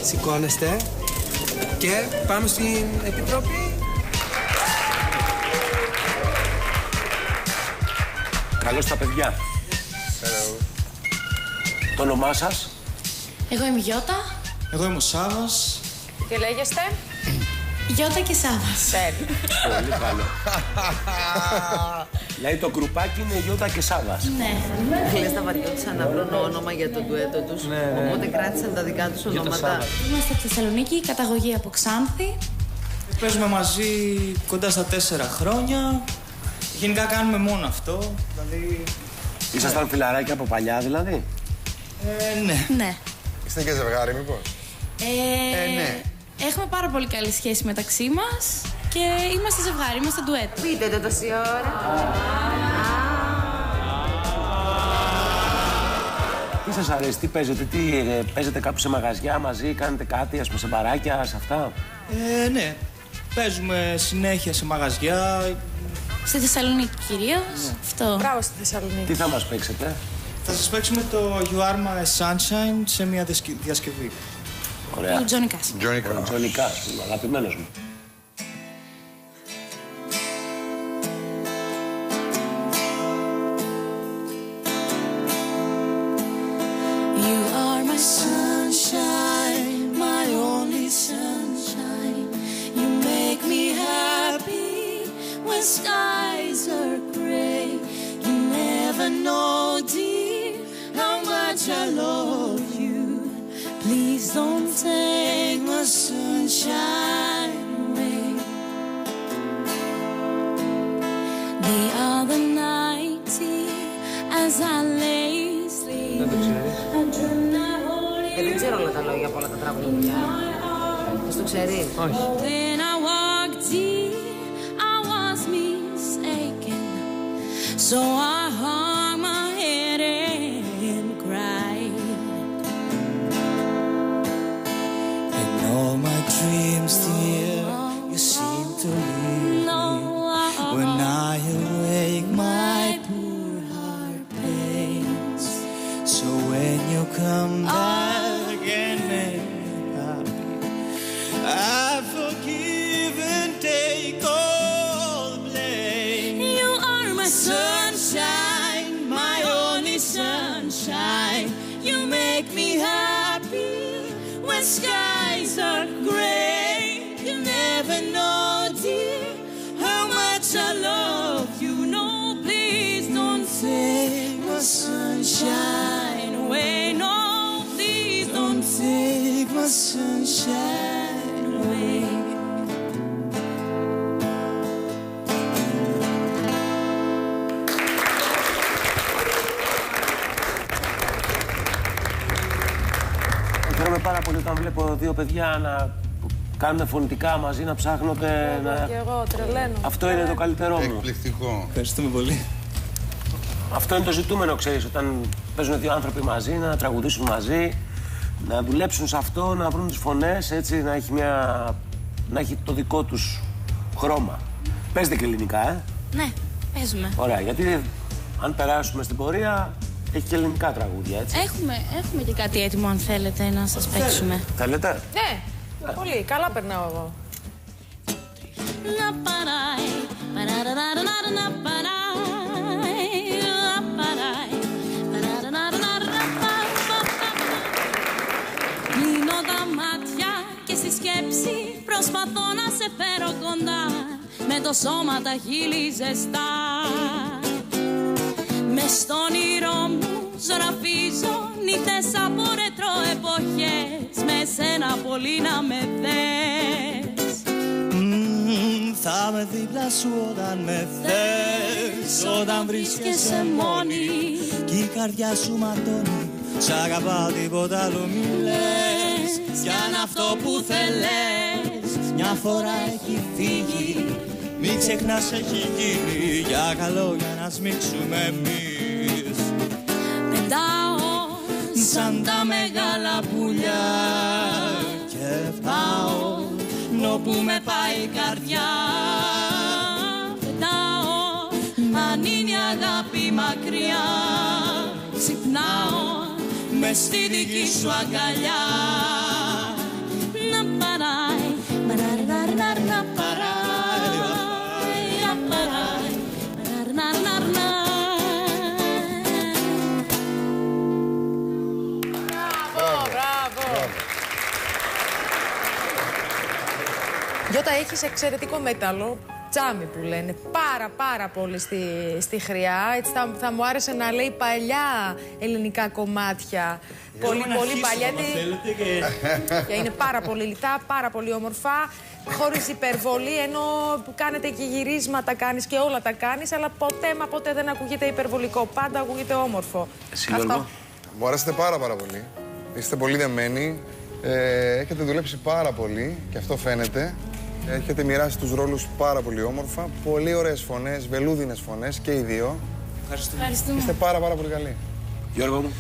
Σηκώνεστε και πάμε στην Επιτροπή. Καλώς τα παιδιά. Hello. Το όνομά σας? Εγώ είμαι η Γιώτα. Εγώ είμαι ο Σάββας. Και λέγεστε? Γιώτα και Σάββας. Πολύ καλό. Δηλαδή το γκρουπάκι είναι Γιώτα και Σάββας. Ναι. Λες, τα βαριόντουσαν να βρουν όνομα για το ντουέτο τους, οπότε κράτησαν τα δικά τους ονόματα. Είμαστε από Θεσσαλονίκη, καταγωγή από Ξάνθη. Παίζουμε μαζί κοντά στα 4 χρόνια. Γενικά κάνουμε μόνο αυτό, δηλαδή... Ήσασταν φιλαράκια από παλιά δηλαδή? Ναι. Ναι. Είστε και ζευγάρι μήπως? Ναι. Έχουμε πάρα πολύ καλή σχέση μεταξύ μας και είμαστε ζευγάρι, είμαστε ντουέτο. Πείτε το τόση ώρα. Τι σας αρέσει, τι παίζετε, παίζετε κάπου σε μαγαζιά μαζί, κάνετε κάτι, ας πούμε, σε μπαράκια, σε αυτά? Ναι. Παίζουμε συνέχεια σε μαγαζιά. Στη Θεσσαλονίκη κυρίως. Ναι. Αυτό. Μπράβο στη Θεσσαλονίκη. Τι θα μας παίξετε? Θα σας παίξουμε το You Are My Sunshine σε μια διασκευή. Ωραία. Ο Τζόνι Κάς. Τζόνι Κάς, αγαπημένος μου. You are my sunshine, my only sunshine. You make me happy when skies are gray. You never know, dear, how much I love you. Please don't take my sunshine away. The other night, dear, as I lay sleeping, I dreamed that holy. Δεν ξέρω όλα τα λόγια από όλα τα τραγούδια. Πώς το ξέρει? Όχι. When I walked in, I was mistaken, so I hung my head and cried. And all my dreams, dear, you seem to leave me. When I awake, my poor heart pains. So when you come back and make me happy, I forgive and take all the blame. You are my sunshine, my only sunshine. You make me happy when skies are gray. You never know, dear, how much I love you. No, please don't take my sunshine away. No, please don't Take my sunshine away. Χαίρομαι πάρα πολύ όταν βλέπω δύο παιδιά να κάνουν φωνητικά μαζί, να ψάχνονται. Και εγώ τρελαίνω. Αυτό είναι το καλύτερό μου. Εκπληκτικό. Ευχαριστούμε πολύ. Αυτό είναι το ζητούμενο, ξέρεις, όταν παίζουν δύο άνθρωποι μαζί, να τραγουδήσουν μαζί, να δουλέψουν σε αυτό, να βρουν τις φωνές, έτσι, να έχει το δικό τους χρώμα. Παίζετε και ελληνικά, Ναι, παίζουμε. Ωραία, γιατί αν περάσουμε στην πορεία, έχει και ελληνικά τραγούδια, έτσι. Έχουμε και κάτι έτοιμο αν θέλετε να σας παίξουμε. Θέλετε? Ναι, πολύ. Καλά περνάω εγώ. Κλείνω τα μάτια και στη σκέψη προσπαθώ να σε φέρω κοντά, με το σώμα τα χείλη ζεστά. Μες στον όνειρό μου ζωγραφίζω νύχτες από ρετρό εποχές, με σένα πολύ να με θες. Θα με δίπλα σου όταν με θες, όταν βρίσκεσαι μόνη κι η καρδιά σου ματώνει. Σ' αγαπάω, τίποτα άλλο μη λες, κι αν αυτό που θέλες μια φορά έχει φύγει, μη ξεχνάς έχει γίνει για καλό, για να σμίξουμε εμείς. Πετάω σαν τα μεγάλα πουλιά και πάω νοπού με πάει η καρδιά. πετάω, αν είναι η αγάπη μακριά, ξυπνάω μες στη δική σου αγκαλιά Γιώτα, έχεις εξαιρετικό μέταλλο, τζάμι που λένε, πάρα πολύ στη χρειά. Έτσι θα μου άρεσε να λέει παλιά ελληνικά κομμάτια. Πολύ παλιά. Και είναι πάρα πολύ λιτά, πάρα πολύ όμορφα, χωρίς υπερβολή, ενώ που κάνετε και γυρίσματα κάνεις και όλα τα κάνεις, αλλά ποτέ δεν ακούγεται υπερβολικό, πάντα ακούγεται όμορφο. Εσύ, Γιώργο. Μου αρέσετε πάρα πολύ. Είστε πολύ δεμένοι. Έχετε δουλέψει πάρα πολύ και αυτό φαίνεται. Έχετε μοιράσει τους ρόλους πάρα πολύ όμορφα. Πολύ ωραίες φωνές, βελούδινες φωνές και οι δύο. Ευχαριστούμε. Είστε πάρα πολύ καλοί. Γιώργο μου.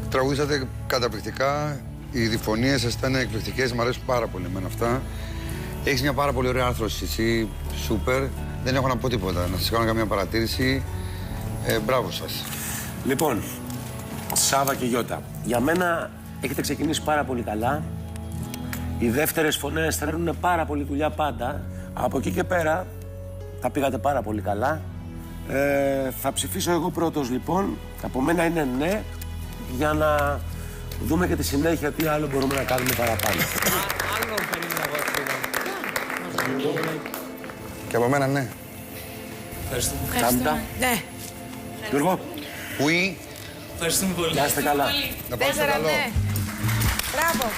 Τραγουδήσατε καταπληκτικά. Οι διφωνίες σας ήταν εκπληκτικές. Μου αρέσουν πάρα πολύ εμένα αυτά. Έχεις μια πάρα πολύ ωραία άρθρωση εσύ. Σούπερ. Δεν έχω να πω τίποτα. Να σας κάνω καμία παρατήρηση. Μπράβο σας. Λοιπόν, Σάβα και Γιώτα, για μένα έχετε ξεκινήσει πάρα πολύ καλά. Οι δεύτερες φωνές θέλουν πάρα πολύ δουλειά πάντα. Από εκεί και πέρα τα πήγατε πάρα πολύ καλά. Θα ψηφίσω εγώ πρώτος λοιπόν. Από μένα είναι ναι, για να δούμε και τη συνέχεια τι άλλο μπορούμε να κάνουμε παραπάνω. Άλλο περίμενα εγώ. Και από μένα ναι. Κάντα. Ναι. Γιώργο. Oui. Ευχαριστούμε πολύ. Να είστε καλά. Να πάτε στο 4 καλό. ναι. Μπράβο.